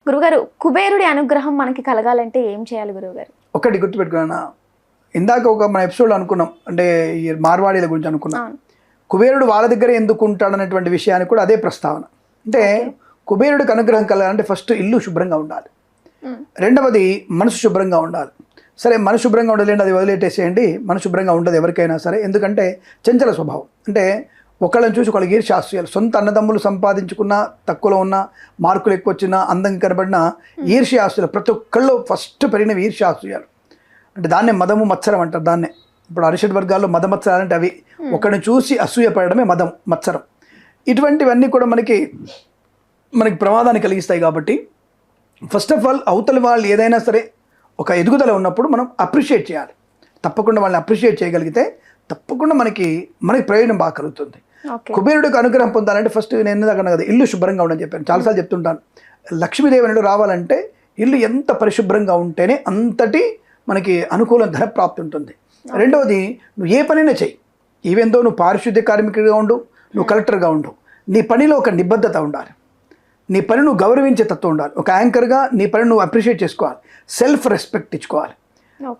గురుగారు, కుబేరుడి అనుగ్రహం మనకి కలగాలంటే ఏం చేయాలి గురుగారు? ఒకటి గుర్తుపెట్టుకున్నా, ఇందాక ఒక మన ఎపిసోడ్లో అనుకున్నాం, అంటే ఈ మార్వాడీల గురించి అనుకున్నాం. కుబేరుడు వాళ్ళ దగ్గర ఎందుకు ఉంటాడనేటువంటి విషయానికి కూడా అదే ప్రస్తావన. అంటే కుబేరుడికి అనుగ్రహం కలగాలంటే ఫస్ట్ ఇల్లు శుభ్రంగా ఉండాలి, రెండవది మనసు శుభ్రంగా ఉండాలి. సరే, మనసు శుభ్రంగా ఉండలేండి, అది వదిలేటేసేయండి. మనసు శుభ్రంగా ఉండదు ఎవరికైనా సరే, ఎందుకంటే చంచల స్వభావం. అంటే ఒకళ్ళని చూసి ఒకళ్ళకి ఈర్ష్యాసూయాలు. సొంత అన్నదమ్ములు సంపాదించుకున్న, తక్కువలో ఉన్న, మార్కులు ఎక్కువ వచ్చినా, అందంగా కనబడిన ఈర్ష్యాసూయాలు. ప్రతి ఒక్కళ్ళు ఫస్ట్ పెరిగినవి ఈర్ష్యాసూయాలు. అంటే దాన్నే మదము మత్సరం అంటారు. దాన్నే ఇప్పుడు అరిషడ్ వర్గాల్లో మదమత్సరాలంటే అవి. ఒకరిని చూసి అసూయ పడడమే మదం, మత్సరం. ఇటువంటివన్నీ కూడా మనకి ప్రమాదాన్ని కలిగిస్తాయి. కాబట్టి ఫస్ట్ ఆఫ్ ఆల్ అవతల వాళ్ళు ఏదైనా సరే ఒక ఎదుగుదల ఉన్నప్పుడు మనం అప్రిషియేట్ చేయాలి. తప్పకుండా వాళ్ళని అప్రిషియేట్ చేయగలిగితే తప్పకుండా మనకి ప్రయోజనం బాగా కలుగుతుంది. కుబేరుడికి అనుగ్రహం పొందాలంటే ఫస్ట్ నేను ఇందాక కదా ఇల్లు శుభ్రంగా ఉండని చెప్పాను, చాలాసార్లు చెప్తుంటాను. లక్ష్మీదేవి రావాలంటే ఇల్లు ఎంత పరిశుభ్రంగా ఉంటేనే అంతటి మనకి అనుకూల ధన ప్రాప్తి ఉంటుంది. రెండవది, నువ్వు ఏ పనైనా చెయ్యి, ఈవెందో నువ్వు పారిశుద్ధ్య కార్మికుడిగా ఉండు, నువ్వు కలెక్టర్గా ఉండు, నీ పనిలో ఒక నిబద్ధత ఉండాలి, నీ పని నువ్వు గౌరవించే తత్వం ఉండాలి. ఒక యాంకర్గా నీ పని నువ్వు అప్రిషియేట్ చేసుకోవాలి, సెల్ఫ్ రెస్పెక్ట్ ఇచ్చుకోవాలి.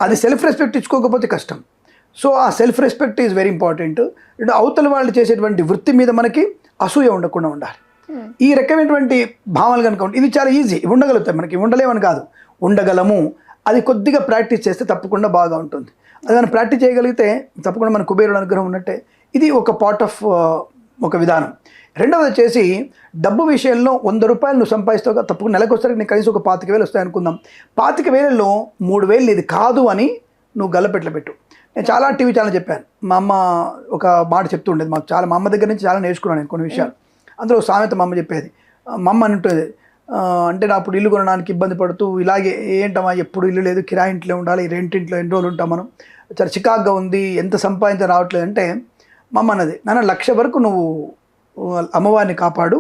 అది సెల్ఫ్ రెస్పెక్ట్ ఇచ్చుకోకపోతే కష్టం. సో ఆ self respect is very important. అవతల వాళ్ళు చేసేటువంటి వృత్తి మీద మనకి అసూయ ఉండకుండా ఉండాలి. ఈ రకమైనటువంటి భావాలు కనుక ఇది చాలా ఈజీ, ఉండగలుగుతాయి. మనకి ఉండలేమని కాదు, ఉండగలము. అది కొద్దిగా ప్రాక్టీస్ చేస్తే తప్పకుండా బాగా ఉంటుంది. అది మనం ప్రాక్టీస్ చేయగలిగితే తప్పకుండా మన కుబేరుడు అనుగ్రహం ఉన్నట్టే. ఇది ఒక పార్ట్ ఆఫ్ ఒక విధానం. రెండవది వచ్చేసి డబ్బు విషయంలో 100 రూపాయలు నువ్వు సంపాదిస్తావు, తప్పకుండా నెలకు వస్తే నీకు కనీసం ఒక 25,000 వస్తాయి అనుకుందాం. 25,000లో 3,000 ఇది కాదు అని నువ్వు గల్లపెట్ల పెట్టు. నేను చాలా టీవీ ఛానల్ చెప్పాను. మా అమ్మ ఒక మాట చెప్తూ ఉండేది మాకు, చాలా మా అమ్మ దగ్గర నుంచి చాలా నేర్చుకున్నాను నేను కొన్ని విషయాలు. అందులో సామెత మా అమ్మ చెప్పేది. మా అమ్మ అంటుంది, అంటే నా అప్పుడు ఇల్లు కొనడానికి ఇబ్బంది పడుతూ ఇలాగే ఏంటమ్మా ఎప్పుడు ఇల్లు లేదు, కిరాయి ఇంట్లో ఉండాలి, రెంటింట్లో ఎన్ని రోజులు ఉంటాం మనం, చాలా చికాగ్గా ఉంది, ఎంత సంపాదించ రావట్లేదు అంటే మా అమ్మ అన్నది, నాన్న 1,00,000 వరకు నువ్వు అమ్మవారిని కాపాడు,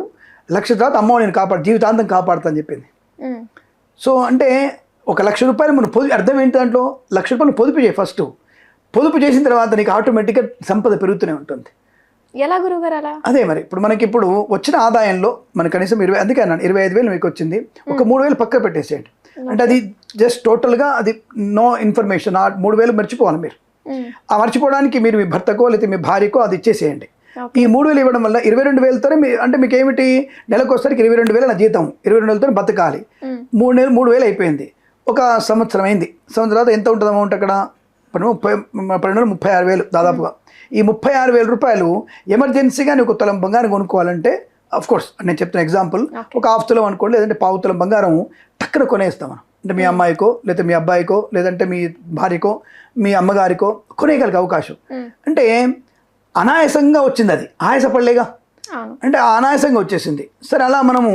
1,00,000 తర్వాత అమ్మవారిని కాపాడు, జీవితాంతం కాపాడుతా అని చెప్పింది. సో అంటే 1,00,000 రూపాయలు మనం అర్థం ఏంటి, దాంట్లో 1,00,000 రూపాయలు పొదుపు చేయి. ఫస్ట్ పొదుపు చేసిన తర్వాత నీకు ఆటోమేటిక్గా సంపద పెరుగుతూనే ఉంటుంది. ఎలా గురుగారు అలా? అదే మరి ఇప్పుడు వచ్చిన ఆదాయంలో మనకు కనీసం 20, అందుకే అన్నాను 25,000 మీకు వచ్చింది, ఒక 3,000 పక్క పెట్టేసేయండి. అంటే అది జస్ట్ టోటల్గా అది నో ఇన్ఫర్మేషన్. ఆ 3,000 మర్చిపోవాలి మీరు. ఆ మర్చిపోవడానికి మీరు మీ భర్తకో లేకపోతే మీ భార్యకో అది ఇచ్చేసేయండి. ఈ 3,000 ఇవ్వడం వల్ల 22,000తోనే అంటే మీకు ఏమిటి, నెలకు వస్తానికి 22,000 నా జీతం, 22,000తోనే బతకాలి. 3 నెలలు 3,000 అయిపోయింది. ఒక సంవత్సరం అయింది. సంవత్సరం తర్వాత ఎంత ఉంటుంది అమౌంట్ అక్కడ? 36,000 దాదాపుగా. ఈ 36,000 రూపాయలు ఎమర్జెన్సీగా నీకు తులం బంగారం కొనుక్కోవాలంటే, ఆఫ్ కోర్స్ నేను చెప్తున్న ఎగ్జాంపుల్, ఒక హాఫ్ తులం అనుకోండి, లేదంటే పావు తులం బంగారం టక్కున కొనేస్తాం మనం. అంటే మీ అమ్మాయికో లేకపోతే మీ అబ్బాయికో లేదంటే మీ భార్యకో మీ అమ్మగారికో కొనేయగలిగే అవకాశం. అంటే అనాయాసంగా వచ్చింది, అది ఆయాసపడలేగా, అంటే అనాయాసంగా వచ్చేసింది. సరే, అలా మనము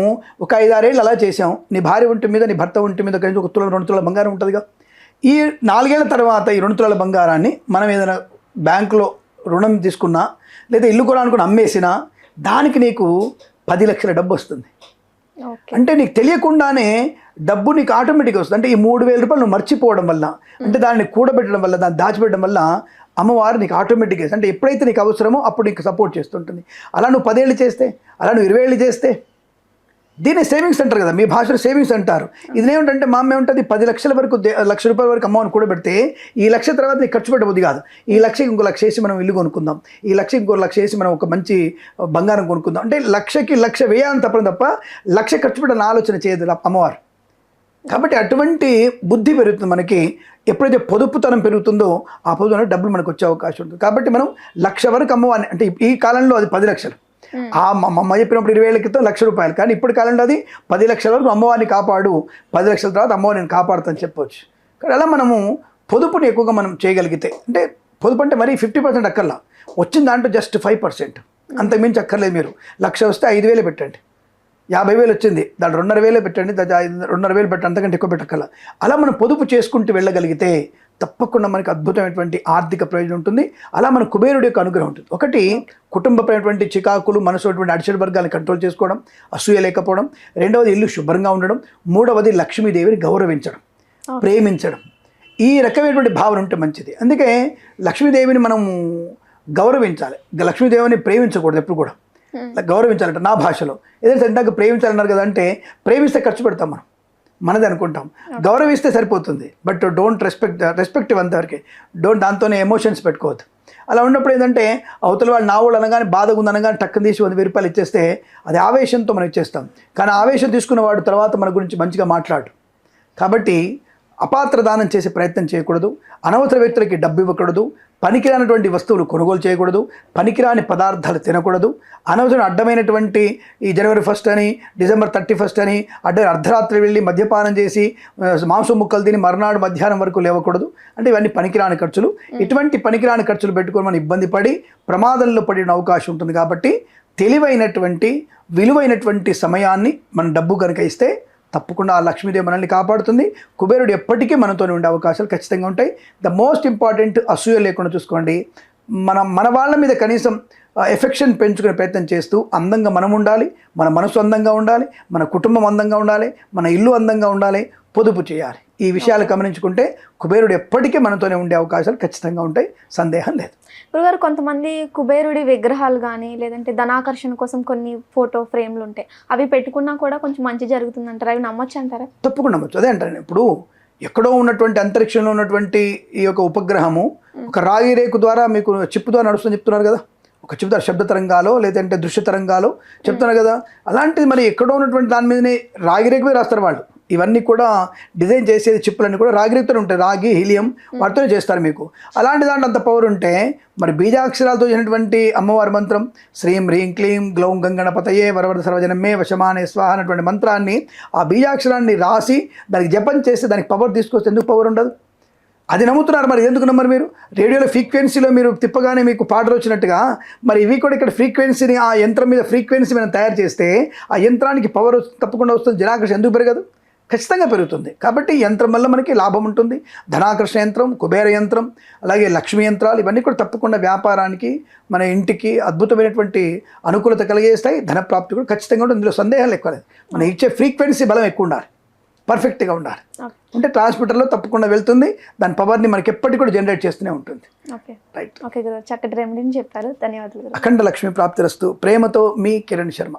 ఒక 5-6 ఏళ్ళు అలా చేసాం. నీ భార్య ఒంటి మీద నీ భర్త ఒంటి మీద కనీసం 1 తులం 2 తులాల బంగారం ఉంటుందిగా. ఈ 4 ఏళ్ల తర్వాత ఈ 2 తులాల బంగారాన్ని మనం ఏదైనా బ్యాంకులో రుణం తీసుకున్నా లేదా ఇల్లు కొనాలనుకుని అమ్మేసినా దానికి నీకు 10 లక్షల డబ్బు వస్తుంది. అంటే నీకు తెలియకుండానే డబ్బు నీకు ఆటోమేటిక్గా వస్తుంది. అంటే ఈ 3,000 రూపాయలు నువ్వు మర్చిపోవడం వల్ల, అంటే దాన్ని కూడబెట్టడం వల్ల, దాన్ని దాచిపెట్టడం వల్ల అమ్మవారు నీకు ఆటోమేటిక్గా, అంటే ఎప్పుడైతే నీకు అవసరమో అప్పుడు నీకు సపోర్ట్ చేస్తుంటుంది. అలా నువ్వు 10 ఏళ్ళు చేస్తే, అలా నువ్వు 20 ఏళ్ళు చేస్తే, దీన్ని సేవింగ్స్ అంటారు కదా, మీ భాషలో సేవింగ్స్ అంటారు. ఇదేమిటంటే మా అమ్మ ఏముంటుంది, 10 లక్షల వరకు, 1,00,000 రూపాయల వరకు అమ్మవారిని కూడబెడితే ఈ 1,00,000 తర్వాత నీకు ఖర్చు పెట్టబుద్ది కాదు. ఈ 1,00,000కి ఇంకో 1,00,000 వేసి మనం ఇల్లు కొనుక్కుందాం, ఈ 1,00,000కి ఇంకో 1,00,000 వేసి మనం ఒక మంచి బంగారం కొనుక్కుందాం. అంటే 1,00,000కి 1,00,000 వేయాలని తప్ప 1,00,000 ఖర్చు పెట్టాలని ఆలోచన చేయదు అమ్మవారు. కాబట్టి అటువంటి బుద్ధి పెరుగుతుంది మనకి. ఎప్పుడైతే పొదుపుతనం పెరుగుతుందో ఆ పొదుపు డబ్బులు మనకు వచ్చే అవకాశం ఉంటుంది. కాబట్టి మనం 1,00,000 వరకు అమ్మవారిని, అంటే ఈ కాలంలో అది 10 లక్షలు, ఆ అమ్మ చెప్పినప్పుడు 20 ఏళ్ల క్రితం 1,00,000 రూపాయలు, కానీ ఇప్పుడు కాలంలో అది 10 లక్షల వరకు అమ్మవారిని కాపాడు, 10 లక్షల తర్వాత అమ్మవారిని కాపాడుతాను చెప్పవచ్చు. కానీ అలా మనము పొదుపుని ఎక్కువగా మనం చేయగలిగితే, అంటే పొదుపు అంటే మరీ 50% అక్కర్లా, వచ్చిన దాంట్లో జస్ట్ 5%, అంతకుమించి అక్కర్లేదు. మీరు 1,00,000 వస్తే 5,000 పెట్టండి, 50,000 వచ్చింది దాంట్లో 2,500 పెట్టండి, 2,500 పెట్టండి, అంతకంటే ఎక్కువ పెట్టక్కర్లా. అలా మనం పొదుపు చేసుకుంటూ వెళ్ళగలిగితే తప్పకుండా మనకి అద్భుతమైనటువంటి ఆర్థిక ప్రయోజనం ఉంటుంది. అలా మన కుబేరుడి యొక్క అనుగ్రహం ఉంటుంది. ఒకటి, కుటుంబపైనటువంటి చికాకులు, మనసుటువంటి అడిషడ్ వర్గాలను కంట్రోల్ చేసుకోవడం, అసూయ లేకపోవడం. రెండవది, ఇల్లు శుభ్రంగా ఉండడం. మూడవది, లక్ష్మీదేవిని గౌరవించడం, ప్రేమించడం. ఈ రకమైనటువంటి భావన ఉంటే మంచిది. అందుకే లక్ష్మీదేవిని మనం గౌరవించాలి, లక్ష్మీదేవిని ప్రేమించకూడదు ఎప్పుడు కూడా. గౌరవించాలంట నా భాషలో. ఏదైతే ఇందాక ప్రేమించాలన్నారు కదా, అంటే ప్రేమిస్తే ఖర్చు పెడతాం మనం. మనది అనుకుంటాం. గౌరవిస్తే సరిపోతుంది, బట్ డోంట్ రెస్పెక్ట్ అంతవరకే, దాంతోనే ఎమోషన్స్ పెట్టుకోవద్దు. అలా ఉన్నప్పుడు ఏంటంటే అవతల వాళ్ళు నా వాళ్ళు అనగానే బాధగా ఉంది అనగానే టక్కున తీసి 100 రూపాయలు ఇచ్చేస్తే అది ఆవేశంతో మనం ఇచ్చేస్తాం. కానీ ఆవేశం తీసుకున్నవాడు తర్వాత మన గురించి మంచిగా మాట్లాడు. కాబట్టి అపాత్ర దానం చేసే ప్రయత్నం చేయకూడదు, అనవసర వ్యక్తులకి డబ్బు ఇవ్వకూడదు, పనికిరానటువంటి వస్తువులు కొనుగోలు చేయకూడదు, పనికిరాని పదార్థాలు తినకూడదు, అనవసరం అడ్డమైనటువంటి ఈ జనవరి 1 అని డిసెంబర్ 31 అని అర్ధరాత్రి వెళ్ళి మద్యపానం చేసి మాంసం ముక్కలు తిని మర్నాడు మధ్యాహ్నం వరకు లేవకూడదు. అంటే ఇవన్నీ పనికిరాని ఖర్చులు. ఇటువంటి పనికిరాని ఖర్చులు పెట్టుకొని మనం ఇబ్బంది పడి ప్రమాదంలో పడిన అవకాశం ఉంటుంది. కాబట్టి తెలివైనటువంటి విలువైనటువంటి సమయాన్ని మనం డబ్బు కనుక ఇస్తే తప్పకుండా ఆ లక్ష్మీదేవి మనల్ని కాపాడుతుంది. కుబేరుడు ఎప్పటికీ మనతోనే ఉండే అవకాశాలు ఖచ్చితంగా ఉంటాయి. ద మోస్ట్ ఇంపార్టెంట్ అసూయ లేకుండా చూసుకోండి. మన వాళ్ళ మీద కనీసం ఎఫెక్షన్ పెంచుకునే ప్రయత్నం చేస్తూ అందంగా మనం ఉండాలి, మన మనసు అందంగా ఉండాలి, మన కుటుంబం అందంగా ఉండాలి, మన ఇల్లు అందంగా ఉండాలి, పొదుపు చేయాలి. ఈ విషయాలు గమనించుకుంటే కుబేరుడు ఎప్పటికీ మనతోనే ఉండే అవకాశాలు ఖచ్చితంగా ఉంటాయి, సందేహం లేదు. గురుగారు, కొంతమంది కుబేరుడి విగ్రహాలు కానీ లేదంటే ధనాకర్షణ కోసం కొన్ని ఫోటో ఫ్రేమ్లు ఉంటాయి, అవి పెట్టుకున్నా కూడా కొంచెం మంచి జరుగుతుంది అంటారా? అవి నమ్మొచ్చు అంటారా? తప్పకుండా నమ్మొచ్చు. అదే అంటారు, ఇప్పుడు ఎక్కడో ఉన్నటువంటి అంతరిక్షంలో ఉన్నటువంటి ఈ యొక్క ఉపగ్రహము ఒక రాగి రేకు ద్వారా మీకు చిప్ ద్వారా నడుస్తుందని చెప్తున్నారు కదా. ఒక చిప్ ద్వారా శబ్ద తరంగాలో లేదంటే దృశ్య తరంగాలో చెప్తున్నారు కదా. అలాంటిది మరి ఎక్కడో ఉన్నటువంటి దాని మీదనే రాగి రేకు మీద రాస్తారు వాళ్ళు. ఇవన్నీ కూడా డిజైన్ చేసేది చిప్పులన్నీ కూడా రాగి రేకుతోనే ఉంటాయి, రాగి హీలియం వాటితోనే చేస్తారు మీకు. అలాంటి దాంట్లో అంత పవర్ ఉంటే మరి బీజాక్షరాలతో చేసినటువంటి అమ్మవారి మంత్రం శ్రీం హ్రీం క్లీం గ్లౌం గంగణపతయే వరవర సర్వజనమే వశమానే స్వాహ అనేటువంటి మంత్రాన్ని ఆ బీజాక్షరాన్ని రాసి దానికి జపం చేస్తే దానికి పవర్ తీసుకొస్తే ఎందుకు పవర్ ఉండదు? అది నమ్ముతున్నారు. మరి ఎందుకు నమ్మరు మీరు? రేడియోలో ఫ్రీక్వెన్సీలో మీరు తిప్పగానే మీకు పాటలు వచ్చినట్టుగా మరి ఇవి కూడా ఇక్కడ ఫ్రీక్వెన్సీని ఆ యంత్రం మీద ఫ్రీక్వెన్సీ మీద తయారు చేస్తే ఆ యంత్రానికి పవర్ తప్పకుండా వస్తుంది. జనాకర్షణ ఎందుకు పెరగదు? ఖచ్చితంగా పెరుగుతుంది. కాబట్టి ఈ యంత్రం వల్ల మనకి లాభం ఉంటుంది. ధనాకర్షణ యంత్రం, కుబేర యంత్రం, అలాగే లక్ష్మీ యంత్రాలు ఇవన్నీ కూడా తప్పకుండా వ్యాపారానికి, మన ఇంటికి అద్భుతమైనటువంటి అనుకూలత కలిగేస్తాయి. ధనప్రాప్తి కూడా ఖచ్చితంగా ఉంటుంది. ఇందులో సందేహాలు ఎక్కువ లేదు. మనం ఇచ్చే ఫ్రీక్వెన్సీ బలం ఎక్కువ ఉండాలి, పర్ఫెక్ట్గా ఉండాలి. అంటే ట్రాన్స్మిటర్లో తప్పకుండా వెళ్తుంది, దాని పవర్ని మనకి ఎప్పటికీ కూడా జనరేట్ చేస్తూనే ఉంటుంది. రైట్. ఓకే గురు, చక్కటి రెమెడీని చెప్పారు. ధన్యవాదాలు. అఖండ లక్ష్మీ ప్రాప్తిరస్తు. ప్రేమతో మీ కిరణ్ శర్మ.